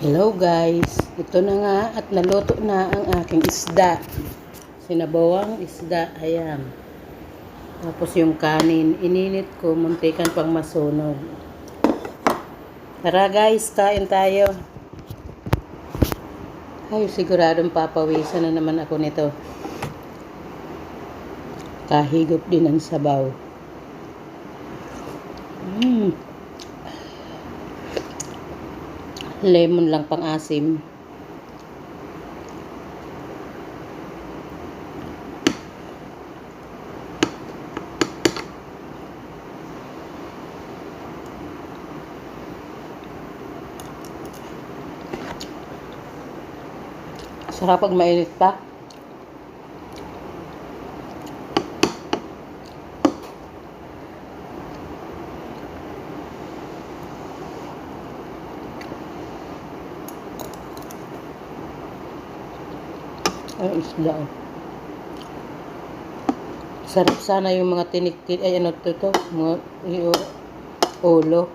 Hello guys, ito na nga at naluto na ang aking isda. Sinabawang isda, ayan. Tapos yung kanin, ininit ko, muntikan pang masunog. Tara guys, kain tayo. Ay, siguradong papawisan na naman ako nito. Kahigop din ang sabaw. Lemon lang pang asim. Sarap pag mainit pa. Ang isda. Sarap sana yung mga tinik-tinik. Ay, ano to? Mga ulo.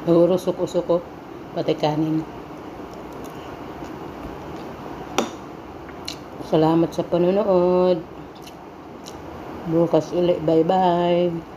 Puro suko-suko. Pati kanin. Salamat sa panonood. Bukas ulit. Bye-bye.